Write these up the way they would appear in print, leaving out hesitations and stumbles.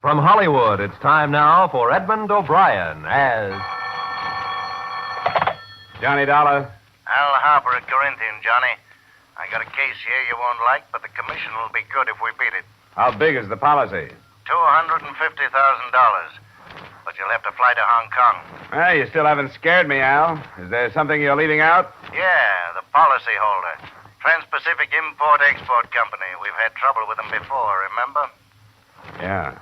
From Hollywood, it's time now for Edmund O'Brien as Johnny Dollar. Al Harper at Corinthian, Johnny. I got a case here you won't like, but the commission will be good if we beat it. How big is the policy? $250,000. But you'll have to fly to Hong Kong. Well, you still haven't scared me, Al. Is there something you're leaving out? Yeah, the policyholder. Trans-Pacific Import-Export Company. We've had trouble with them before, remember? Yeah.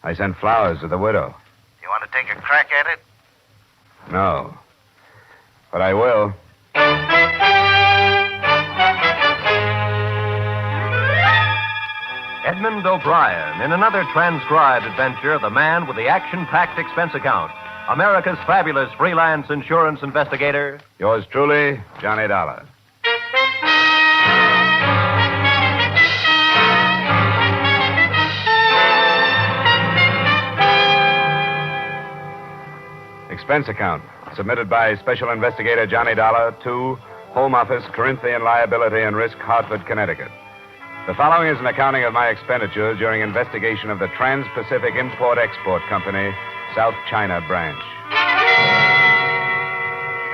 I sent flowers to the widow. You want to take a crack at it? No. But I will. Edmund O'Brien in another transcribed adventure, the man with the action-packed expense account. America's fabulous freelance insurance investigator. Yours truly, Johnny Dollar. Expense account. Submitted by Special Investigator Johnny Dollar to Home Office, Corinthian Liability and Risk, Hartford, Connecticut. The following is an accounting of my expenditures during investigation of the Trans-Pacific Import-Export Company, South China Branch.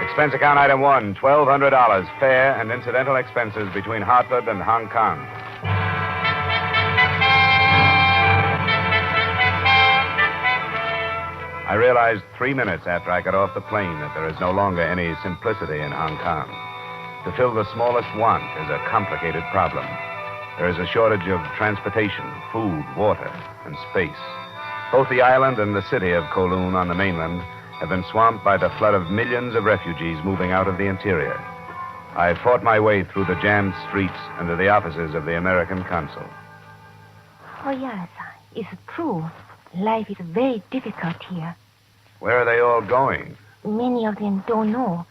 Expense account item 1, $1,200, fare and incidental expenses between Hartford and Hong Kong. I realized 3 minutes after I got off the plane that there is no longer any simplicity in Hong Kong. To fill the smallest want is a complicated problem. There is a shortage of transportation, food, water, and space. Both the island and the city of Kowloon on the mainland have been swamped by the flood of millions of refugees moving out of the interior. I fought my way through the jammed streets and to the offices of the American consul. Oh, yes, it's true. Life is very difficult here. Where are they all going? Many of them don't know.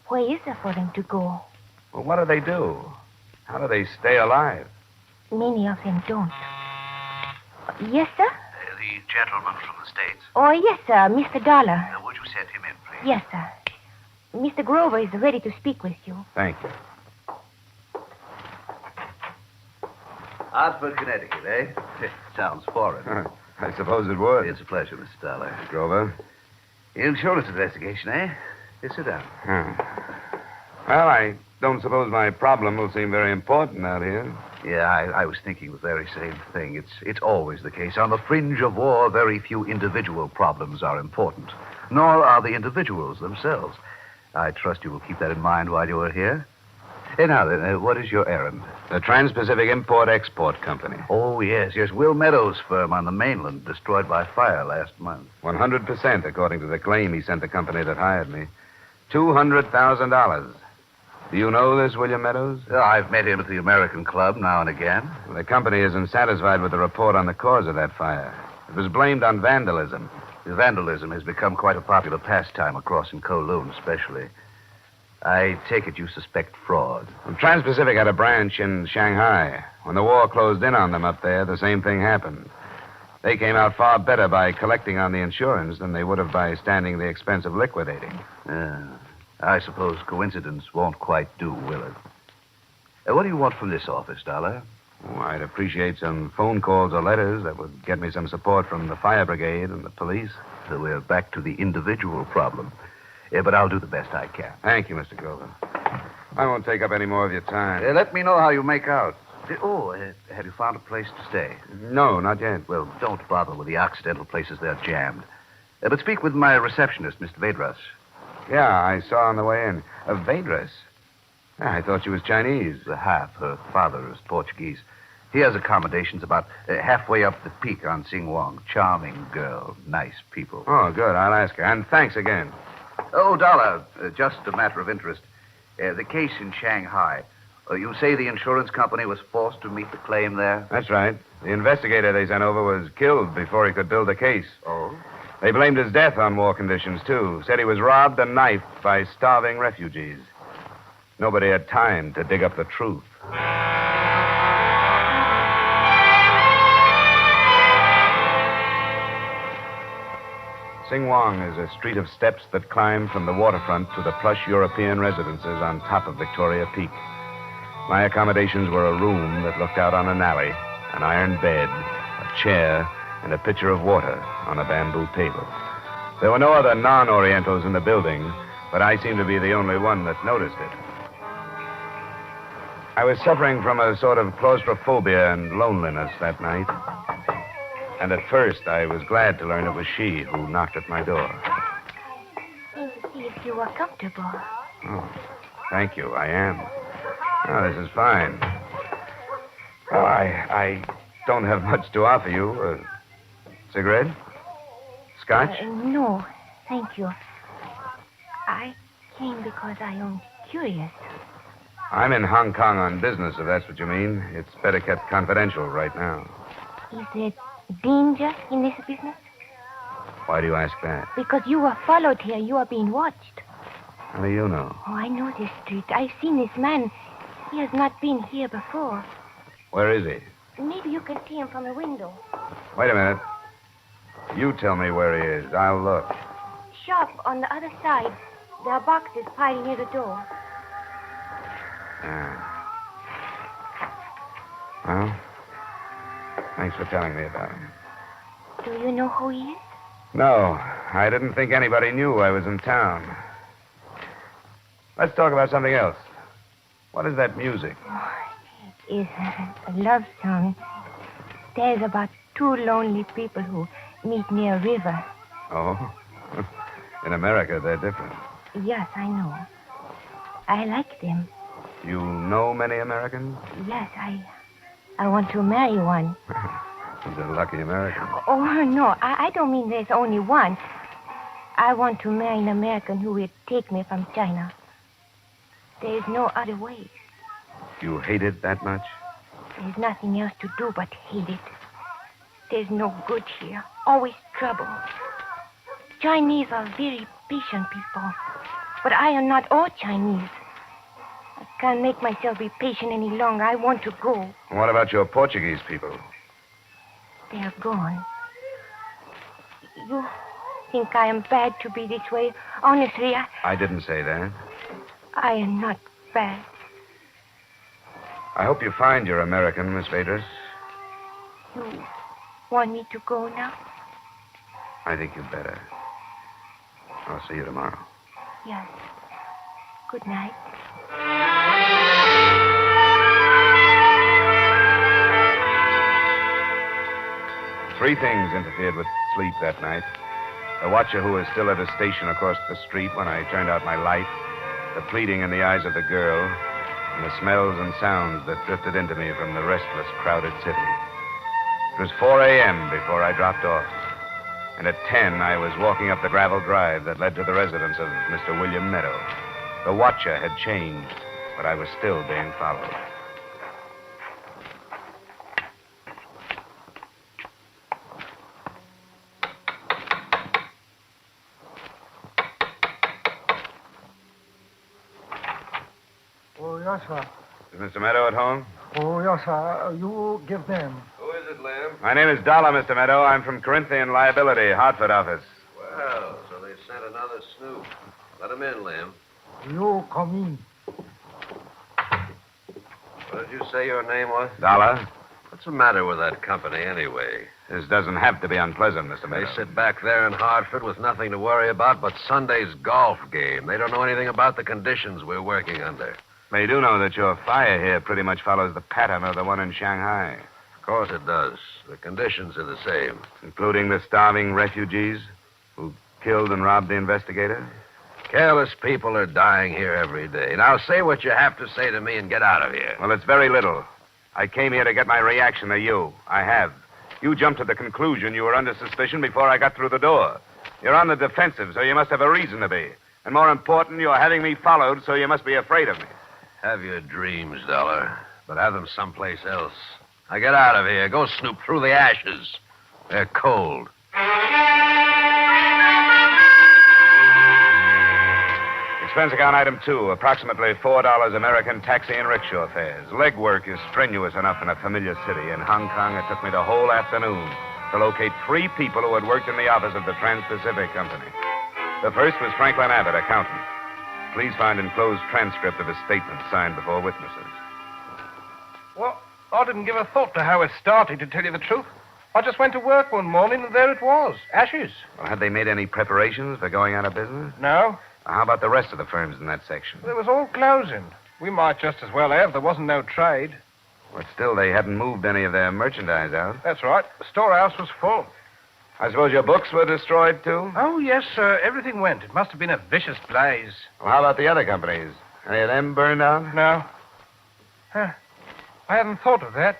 Where is there for them to go? Well, what do they do? How do they stay alive? Many of them don't. Yes, sir? The gentleman from the States. Oh, yes, sir. Mr. Dollar. Would you send him in, please? Yes, sir. Mr. Grover is ready to speak with you. Thank you. Hartford, Connecticut, eh? Sounds foreign. I suppose it would. It's a pleasure, Mr. Dollar. Grover. Insurance investigation, eh? Here, sit down. Well, I don't suppose my problem will seem very important out here. Yeah, I was thinking the very same thing. It's always the case. On the fringe of war, very few individual problems are important, nor are the individuals themselves. I trust you will keep that in mind while you are here. Hey, now then, what is your errand? The Trans-Pacific Import-Export Company. Oh, yes. Will Meadows' firm on the mainland, destroyed by fire last month. 100%, according to the claim he sent the company that hired me. $200,000. Do you know this, William Meadows? I've met him at the American Club now and again. Well, the company isn't satisfied with the report on the cause of that fire. It was blamed on vandalism. Vandalism has become quite a popular pastime across in Kowloon, especially. I take it you suspect fraud. Well, Trans-Pacific had a branch in Shanghai. When the war closed in on them up there, the same thing happened. They came out far better by collecting on the insurance than they would have by standing the expense of liquidating. I suppose coincidence won't quite do, will it? What do you want from this office, Dollar? Oh, I'd appreciate some phone calls or letters that would get me some support from the fire brigade and the police. So we're back to the individual problem. But I'll do the best I can. Thank you, Mr. Grover. I won't take up any more of your time. Let me know how you make out. Have you found a place to stay? No, not yet. Well, don't bother with the occidental places. They're jammed. But speak with my receptionist, Mr. Vedras. Yeah, I saw on the way in. Vedras? I thought she was Chinese. Half. Her father is Portuguese. He has accommodations about halfway up the peak on Singwong. Charming girl. Nice people. Oh, good. I'll ask her. And thanks again. Oh, Dollar, just a matter of interest. The case in Shanghai. You say the insurance company was forced to meet the claim there? That's right. The investigator they sent over was killed before he could build a case. Oh? They blamed his death on war conditions, too. Said he was robbed and knifed by starving refugees. Nobody had time to dig up the truth. Singwong is a street of steps that climb from the waterfront to the plush European residences on top of Victoria Peak. My accommodations were a room that looked out on an alley, an iron bed, a chair, and a pitcher of water on a bamboo table. There were no other non-Orientals in the building, but I seemed to be the only one that noticed it. I was suffering from a sort of claustrophobia and loneliness that night. And at first, I was glad to learn it was she who knocked at my door. Came to see if you were comfortable. Oh, thank you. I am. Oh, this is fine. Oh, I don't have much to offer you. Cigarette? Scotch? No, thank you. I came because I am curious. I'm in Hong Kong on business, if that's what you mean. It's better kept confidential right now. Is there danger in this business? Why do you ask that? Because you were followed here. You are being watched. How do you know? Oh, I know this street. I've seen this man. He has not been here before. Where is he? Maybe you can see him from the window. Wait a minute. You tell me where he is. I'll look. Shop on the other side. There are boxes piled near the door. Yeah. Well, thanks for telling me about him. Do you know who he is? No, I didn't think anybody knew I was in town. Let's talk about something else. What is that music? Oh, it is a love song. There's about two lonely people who meet near a river. Oh? In America, they're different. Yes, I know. I like them. You know many Americans? Yes, I want to marry one. He's a lucky American. Oh, no, I don't mean there's only one. I want to marry an American who will take me from China. There's no other way. You hate it that much? There's nothing else to do but hate it. There's no good here. Always trouble. Chinese are very patient people. But I am not all Chinese. I can't make myself be patient any longer. I want to go. What about your Portuguese people? They are gone. You think I am bad to be this way? Honestly, I didn't say that. I am not bad. I hope you find your American, Miss Vaders. You want me to go now? I think you'd better. I'll see you tomorrow. Yes. Good night. Three things interfered with sleep that night. The watcher who was still at a station across the street when I turned out my light, the pleading in the eyes of the girl, and the smells and sounds that drifted into me from the restless, crowded city. It was 4 a.m. before I dropped off. And at 10, I was walking up the gravel drive that led to the residence of Mr. William Meadow. The watcher had changed, but I was still being followed. Oh, yes, sir. Is Mr. Meadow at home? Oh, yes, sir. You give them. Who is it, Lamb? My name is Dollar, Mr. Meadow. I'm from Corinthian Liability, Hartford office. Well, so they sent another snoop. Let him in, Lamb. You come in. What did you say your name was? Dollar? What's the matter with that company, anyway? This doesn't have to be unpleasant, Mr. They Meadow. sit back there in Hartford with nothing to worry about but Sunday's golf game. They don't know anything about the conditions we're working under. They do know that your fire here pretty much follows the pattern of the one in Shanghai, Of course it does. The conditions are the same. including the starving refugees who killed and robbed the investigator. Careless people are dying here every day. Now say what you have to say to me and get out of here. Well, it's very little. I came here to get my reaction to you. I have. You jumped to the conclusion you were under suspicion before I got through the door. You're on the defensive, so you must have a reason to be. And more important, you're having me followed, so you must be afraid of me. Have your dreams, Dollar, but have them someplace else. Now get out of here. Go snoop through the ashes. They're cold. Expense account item 2, approximately $4 American taxi and rickshaw fares. Legwork is strenuous enough in a familiar city. In Hong Kong, it took me the whole afternoon to locate 3 people who had worked in the office of the Trans-Pacific Company. The first was Franklin Abbott, accountant. Please find enclosed transcript of his statement signed before witnesses. Well, I didn't give a thought to how it started, to tell you the truth. I just went to work one morning, and there it was. Ashes. Well, had they made any preparations for going out of business? No. How about the rest of the firms in that section? It was all closing. We might just as well have. There wasn't no trade. But still, they hadn't moved any of their merchandise out. That's right. The storehouse was full. I suppose your books were destroyed, too? Oh, yes, sir. Everything went. It must have been a vicious blaze. Well, how about the other companies? Any of them burned out? No. Huh. I hadn't thought of that.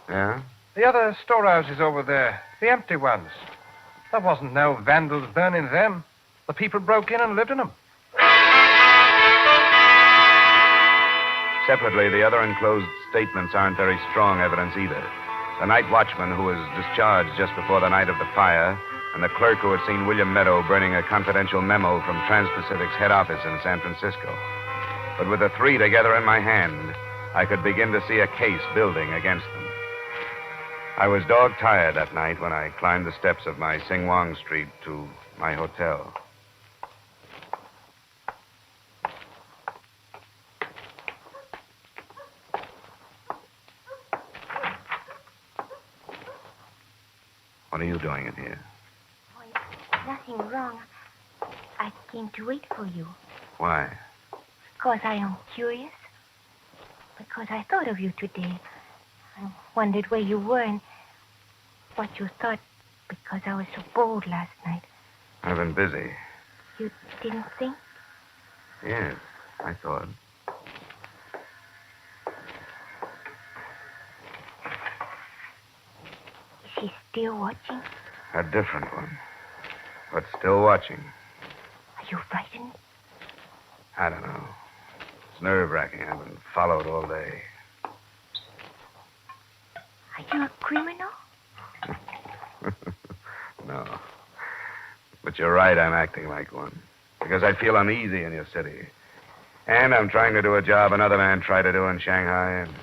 Yeah? The other storehouses over there, the empty ones. There wasn't no vandals burning them. The people broke in and lived in them. Separately, the other enclosed statements aren't very strong evidence either. The night watchman who was discharged just before the night of the fire, and the clerk who had seen William Meadow burning a confidential memo from Trans-Pacific's head office in San Francisco. But with the three together in my hand, I could begin to see a case building against them. I was dog-tired that night when I climbed the steps of my Sing-Wong Street to my hotel. What are you doing in here? Oh, nothing wrong. I came to wait for you. Why? Because I am curious. Because I thought of you today. I wondered where you were and what you thought because I was so bold last night. I've been busy. You didn't think? Yes, I thought. Is he still watching? A different one. But still watching. Are you frightened? I don't know. It's nerve-wracking. I've been followed all day. Are you a criminal? No. But you're right, I'm acting like one. Because I feel uneasy in your city. And I'm trying to do a job another man tried to do in Shanghai and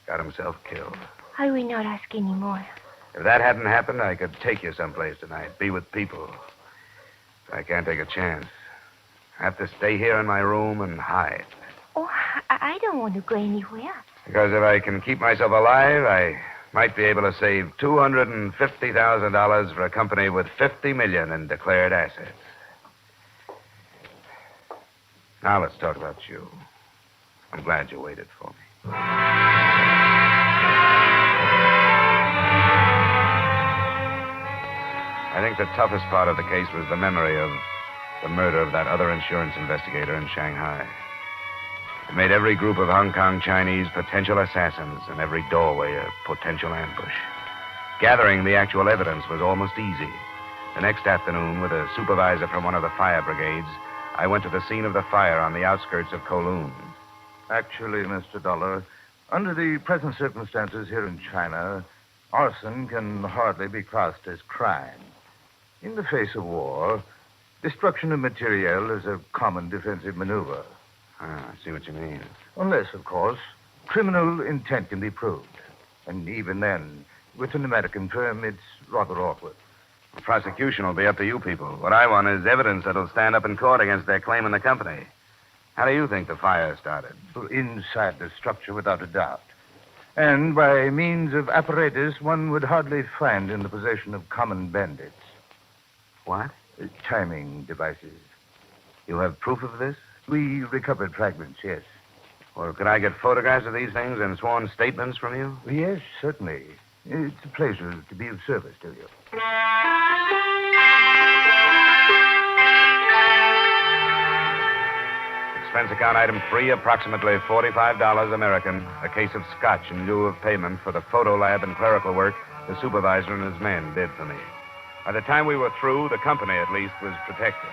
got himself killed. I will not ask any more. If that hadn't happened, I could take you someplace tonight, be with people. But I can't take a chance. I have to stay here in my room and hide. Oh, I don't want to go anywhere. Because if I can keep myself alive, I might be able to save $250,000 for a company with $50 million in declared assets. Now let's talk about you. I'm glad you waited for me. I think the toughest part of the case was the memory of the murder of that other insurance investigator in Shanghai. It made every group of Hong Kong Chinese potential assassins and every doorway a potential ambush. Gathering the actual evidence was almost easy. The next afternoon, with a supervisor from one of the fire brigades, I went to the scene of the fire on the outskirts of Kowloon. Actually, Mr. Dollar, under the present circumstances here in China, arson can hardly be classed as crime. In the face of war, destruction of materiel is a common defensive maneuver. I see what you mean. Unless, of course, criminal intent can be proved. And even then, with an American firm, it's rather awkward. The prosecution will be up to you people. What I want is evidence that'll stand up in court against their claim in the company. How do you think the fire started? Inside the structure, without a doubt. And by means of apparatus one would hardly find in the possession of common bandits. What? Timing devices. You have proof of this? We recovered fragments, yes. Well, could I get photographs of these things and sworn statements from you? Yes, certainly. It's a pleasure to be of service to you. Expense account item 3, approximately $45 American. A case of scotch in lieu of payment for the photo lab and clerical work the supervisor and his men did for me. By the time we were through, the company, at least, was protected.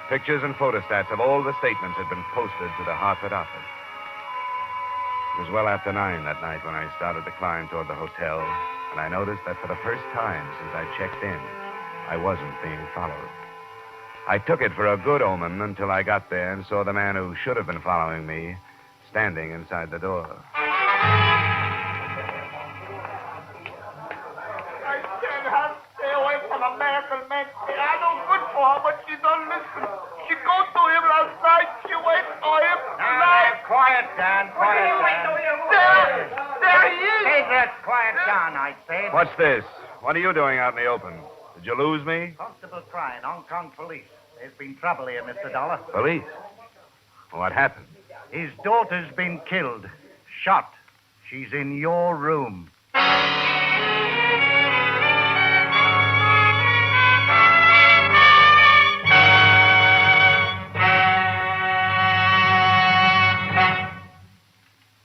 Pictures and photostats of all the statements had been posted to the Hartford office. It was well after 9 that night when I started to climb toward the hotel, and I noticed that for the first time since I checked in, I wasn't being followed. I took it for a good omen until I got there and saw the man who should have been following me standing inside the door. I can't help stay away from American men. I know good for her, but she don't listen. She go to him last night. She wait for him tonight. Quiet down, quiet down. There he is. Hey, there, quiet down, I said. What's this? What are you doing out in the open? Did you lose me? Constable Crane, Hong Kong police. There's been trouble here, Mr. Dollar. Police? What happened? His daughter's been killed. Shot. She's in your room.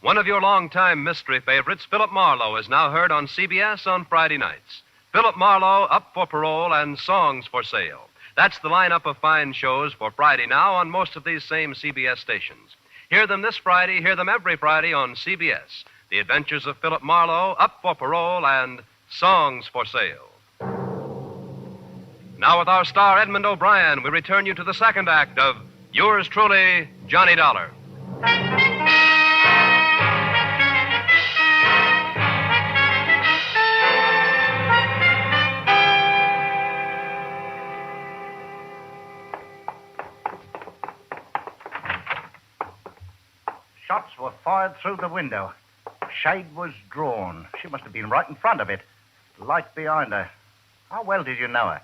One of your longtime mystery favorites, Philip Marlowe, is now heard on CBS on Friday nights. Philip Marlowe, Up for Parole, and Songs for Sale. That's the lineup of fine shows for Friday now on most of these same CBS stations. Hear them this Friday, hear them every Friday on CBS. The Adventures of Philip Marlowe, Up for Parole, and Songs for Sale. Now with our star Edmund O'Brien, we return you to the second act of Yours Truly, Johnny Dollar. Shots were fired through the window. Shade was drawn. She must have been right in front of it. Light behind her. How well did you know her?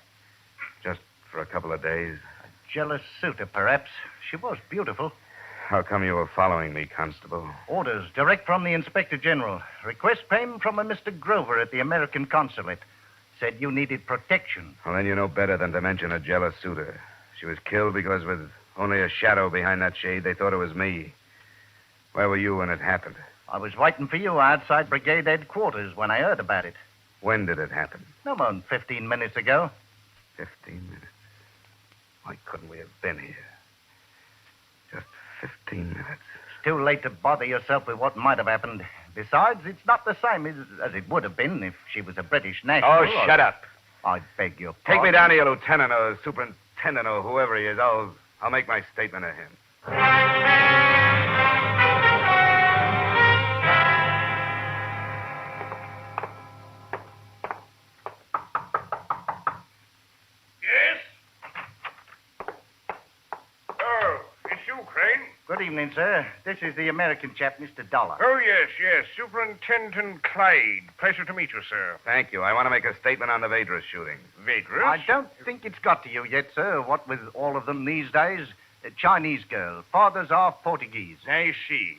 Just for a couple of days. A jealous suitor, perhaps. She was beautiful. How come you were following me, Constable? Orders direct from the Inspector General. Request came from a Mr. Grover at the American consulate. Said you needed protection. Well, then you know better than to mention a jealous suitor. She was killed because with only a shadow behind that shade, they thought it was me. Where were you when it happened? I was waiting for you outside brigade headquarters when I heard about it. When did it happen? No more than 15 minutes ago. 15 minutes. Why couldn't we have been here? Just 15 minutes. It's too late to bother yourself with what might have happened. Besides, it's not the same as it would have been if she was a British national. Oh, shut up. I beg your Take pardon. me down to your lieutenant or superintendent or whoever he is. I'll make my statement to him. Good evening, sir. This is the American chap, Mr. Dollar. Oh, yes. Superintendent Clyde. Pleasure to meet you, sir. Thank you. I want to make a statement on the Vadrus shooting. Vadrus? I don't think it's got to you yet, sir. What with all of them these days? A Chinese girl. Father's half Portuguese. I see.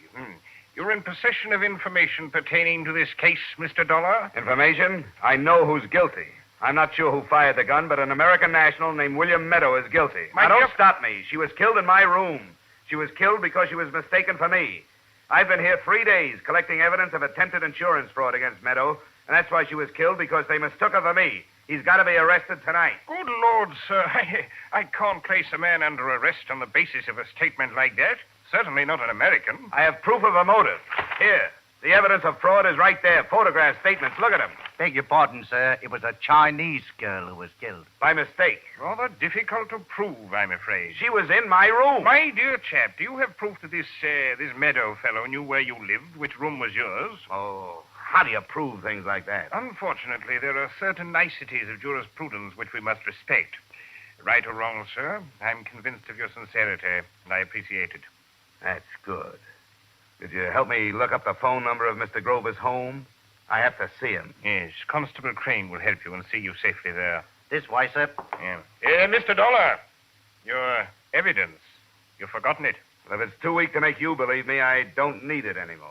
You're in possession of information pertaining to this case, Mr. Dollar? Information? I know who's guilty. I'm not sure who fired the gun, but an American national named William Meadow is guilty. Now, don't stop me. She was killed in my room. She was killed because she was mistaken for me. I've been here 3 days collecting evidence of attempted insurance fraud against Meadow, and that's why she was killed, because they mistook her for me. He's got to be arrested tonight. Good Lord, sir. I can't place a man under arrest on the basis of a statement like that. Certainly not an American. I have proof of a motive. Here. The evidence of fraud is right there. Photographs, statements. Look at them. Beg your pardon, sir. It was a Chinese girl who was killed. By mistake. Rather difficult to prove, I'm afraid. She was in my room. My dear chap, do you have proof that this Meadow fellow knew where you lived, which room was yours? Oh, how do you prove things like that? Unfortunately, there are certain niceties of jurisprudence which we must respect. Right or wrong, sir, I'm convinced of your sincerity, and I appreciate it. That's good. Could you help me look up the phone number of Mr. Grover's home? I have to see him. Yes, Constable Crane will help you and see you safely there. This way, sir. Yeah. Mr. Dollar, your evidence. You've forgotten it. Well, if it's too weak to make you believe me, I don't need it anymore.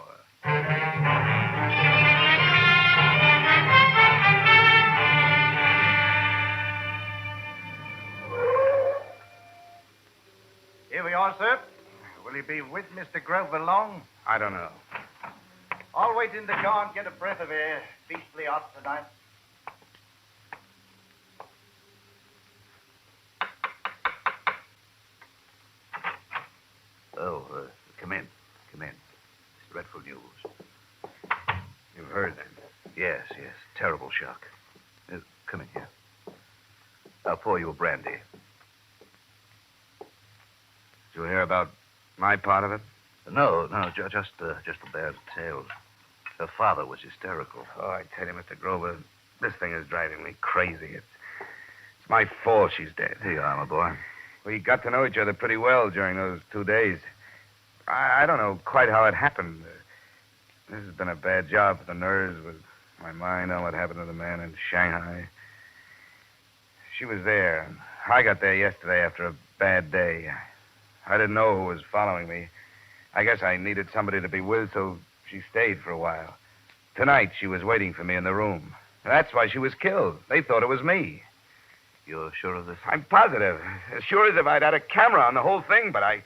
Here we are, sir. Will he be with Mr. Grover long? I don't know. I'll wait in the car and get a breath of air. Beastly hot tonight. Oh, come in. Come in. It's dreadful news. You've heard, then? Yes. Terrible shock. Come in here. I'll pour you a brandy. Did you hear about my part of it? No, just the bad tales. Her father was hysterical. Oh, I tell you, Mr. Grover, this thing is driving me crazy. It's my fault she's dead. Here you are, my boy. We got to know each other pretty well during those 2 days. I don't know quite how it happened. This has been a bad job for the nerves with my mind on what happened to the man in Shanghai. She was there. I got there yesterday after a bad day. I didn't know who was following me. I guess I needed somebody to be with, so she stayed for a while. Tonight, she was waiting for me in the room. That's why she was killed. They thought it was me. You're sure of this? I'm positive. As sure as if I'd had a camera on the whole thing, but I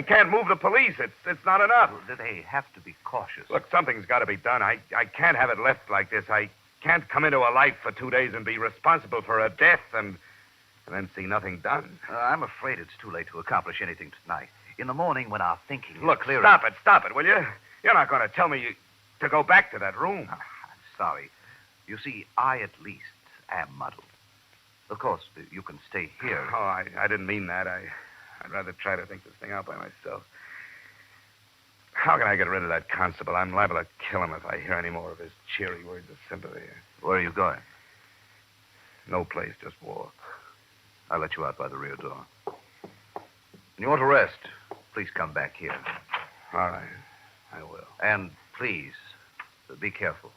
can't move the police. It's not enough. Well, they have to be cautious. Look, something's got to be done. I can't have it left like this. I can't come into a life for 2 days and be responsible for a death and then see nothing done. I'm afraid it's too late to accomplish anything tonight. In the morning, when our thinking is Look, clearer... stop it, will you? You're not going to tell me to go back to that room. I'm sorry. You see, I at least am muddled. Of course, you can stay here. Oh, I didn't mean that. I'd rather try to think this thing out by myself. How can I get rid of that constable? I'm liable to kill him if I hear any more of his cheery words of sympathy. Where are you going? No place, just walk. I'll let you out by the rear door. When you want to rest, please come back here. All right, I will. And please, be careful.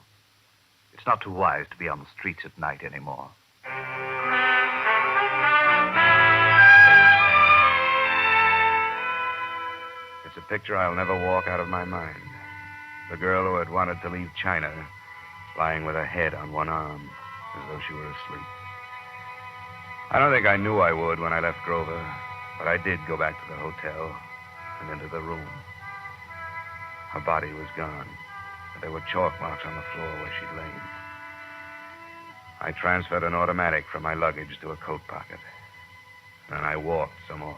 It's not too wise to be on the streets at night anymore. It's a picture I'll never walk out of my mind. The girl who had wanted to leave China, lying with her head on one arm, as though she were asleep. I don't think I knew I would when I left Grover, but I did go back to the hotel and into the room. Her body was gone, but there were chalk marks on the floor where she'd lain. I transferred an automatic from my luggage to a coat pocket. Then I walked some more.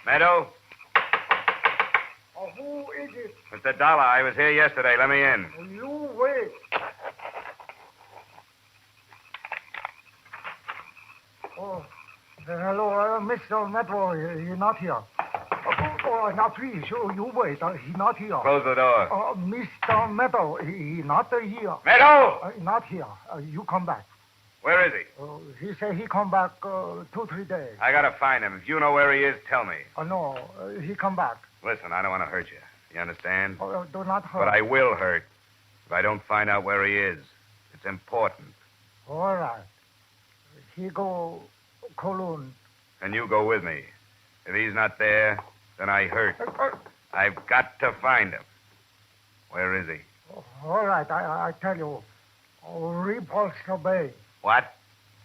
Meadow? Oh, who is it? Mr. Dollar, I was here yesterday. Let me in. You wait. Oh, hello, Mr. Metro. He's not here. Now, please, you wait. He's not here. Close the door. Mr. Meadow, he's not here. Meadow! Not here. You come back. Where is he? He said he come back 2-3 days. I gotta find him. If you know where he is, tell me. No, he come back. Listen, I don't want to hurt you. You understand? Do not hurt. But I will hurt if I don't find out where he is. It's important. All right. He go Kowloon. And you go with me. If he's not there, then I hurt. I've got to find him. Where is he? All right, I tell you. Repulse Bay. What?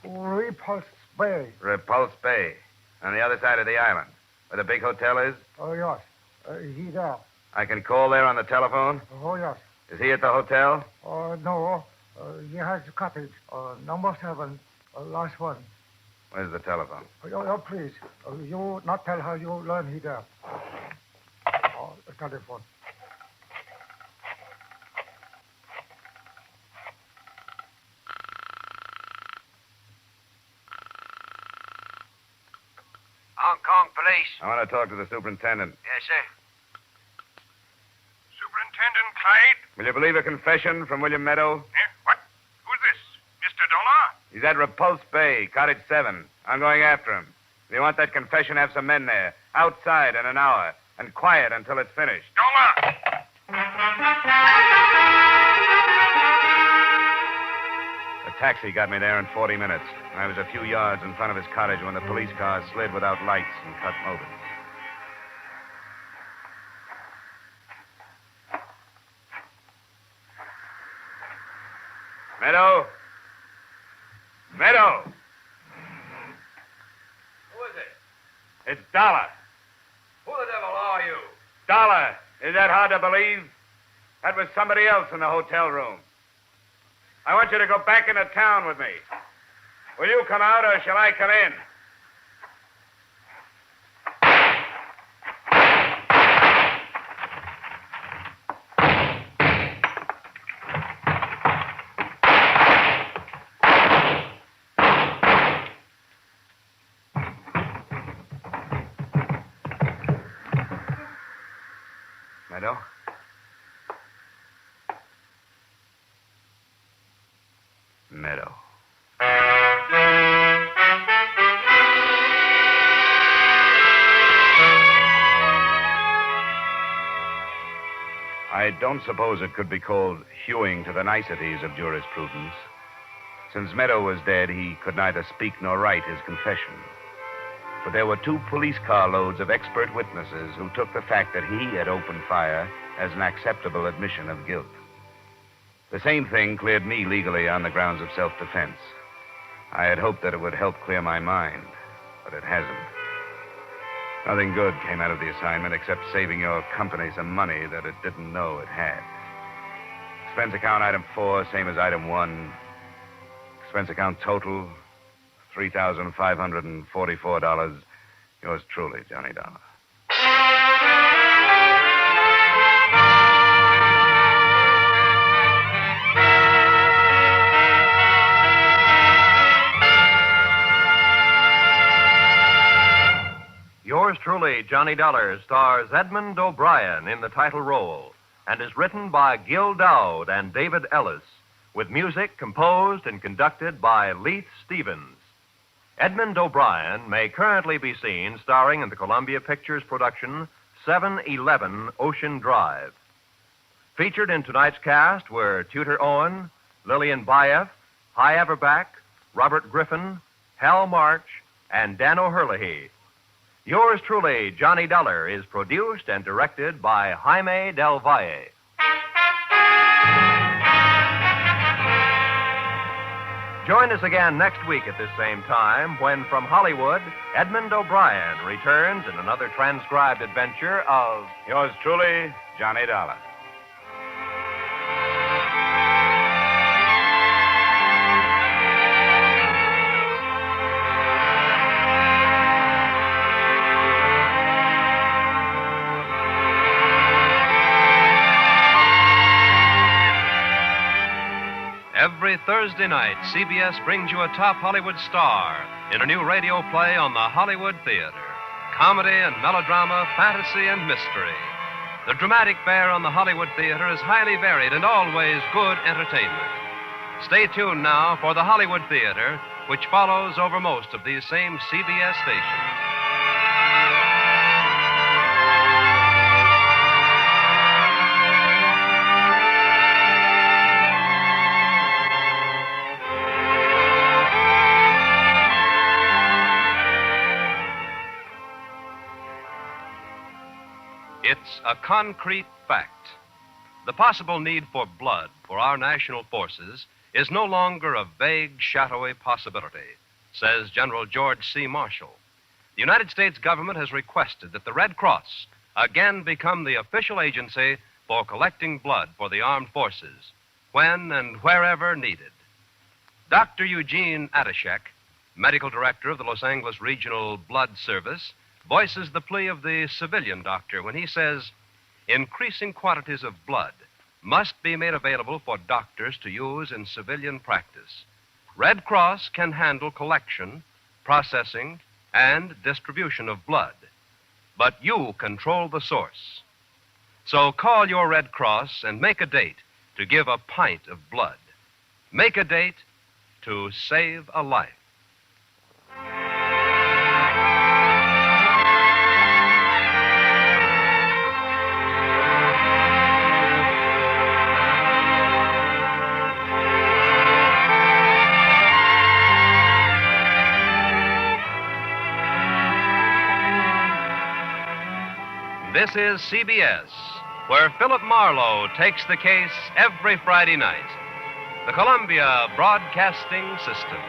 Repulse Bay. Repulse Bay. On the other side of the island. Where the big hotel is? Oh, yes. He there. I can call there on the telephone? Oh, yes. Is he at the hotel? No. He has a cottage. Number 7. Last one. Where's the telephone? Please. You not tell her you learn he there. Telephone. Hong Kong Police. I want to talk to the superintendent. Yes, sir. Superintendent Clyde? Will you believe a confession from William Meadow? What? Who's this? Mr. Dollar? He's at Repulse Bay, Cottage 7. I'm going after him. If you want that confession, have some men there. Outside in an hour. And quiet until it's finished. Dollar! The taxi got me there in 40 minutes. I was a few yards in front of his cottage when the police car slid without lights and cut open. Meadow? Meadow! Who is it? It's Dollar. Who the devil are you? Dollar. Is that hard to believe? That was somebody else in the hotel room. I want you to go back into town with me. Will you come out or shall I come in? Meadow? Meadow. I don't suppose it could be called hewing to the niceties of jurisprudence. Since Meadow was dead, he could neither speak nor write his confession. But there were 2 police car loads of expert witnesses who took the fact that he had opened fire as an acceptable admission of guilt. The same thing cleared me legally on the grounds of self-defense. I had hoped that it would help clear my mind, but it hasn't. Nothing good came out of the assignment except saving your company some money that it didn't know it had. Expense account item 4, same as item 1. Expense account total, $3,544. Yours truly, Johnny Dollar. Yours truly, Johnny Dollar, stars Edmund O'Brien in the title role and is written by Gil Dowd and David Ellis, with music composed and conducted by Leith Stevens. Edmund O'Brien may currently be seen starring in the Columbia Pictures production 711 Ocean Drive. Featured in tonight's cast were Tudor Owen, Lillian Baeff, Hy Averback, Robert Griffin, Hal March, and Dan O'Herlihy. Yours truly, Johnny Dollar, is produced and directed by Jaime Del Valle. Join us again next week at this same time when, from Hollywood, Edmund O'Brien returns in another transcribed adventure of Yours truly, Johnny Dollar. Every Thursday night, CBS brings you a top Hollywood star in a new radio play on the Hollywood Theater. Comedy and melodrama, fantasy and mystery. The dramatic fare on the Hollywood Theater is highly varied and always good entertainment. Stay tuned now for the Hollywood Theater, which follows over most of these same CBS stations. It's a concrete fact. The possible need for blood for our national forces is no longer a vague, shadowy possibility, says General George C. Marshall. The United States government has requested that the Red Cross again become the official agency for collecting blood for the armed forces, when and wherever needed. Dr. Eugene Atashek, medical director of the Los Angeles Regional Blood Service, voices the plea of the civilian doctor when he says increasing quantities of blood must be made available for doctors to use in civilian practice. Red Cross can handle collection, processing, and distribution of blood, but you control the source. So call your Red Cross and make a date to give a pint of blood. Make a date to save a life. This is CBS, where Philip Marlowe takes the case every Friday night. The Columbia Broadcasting System.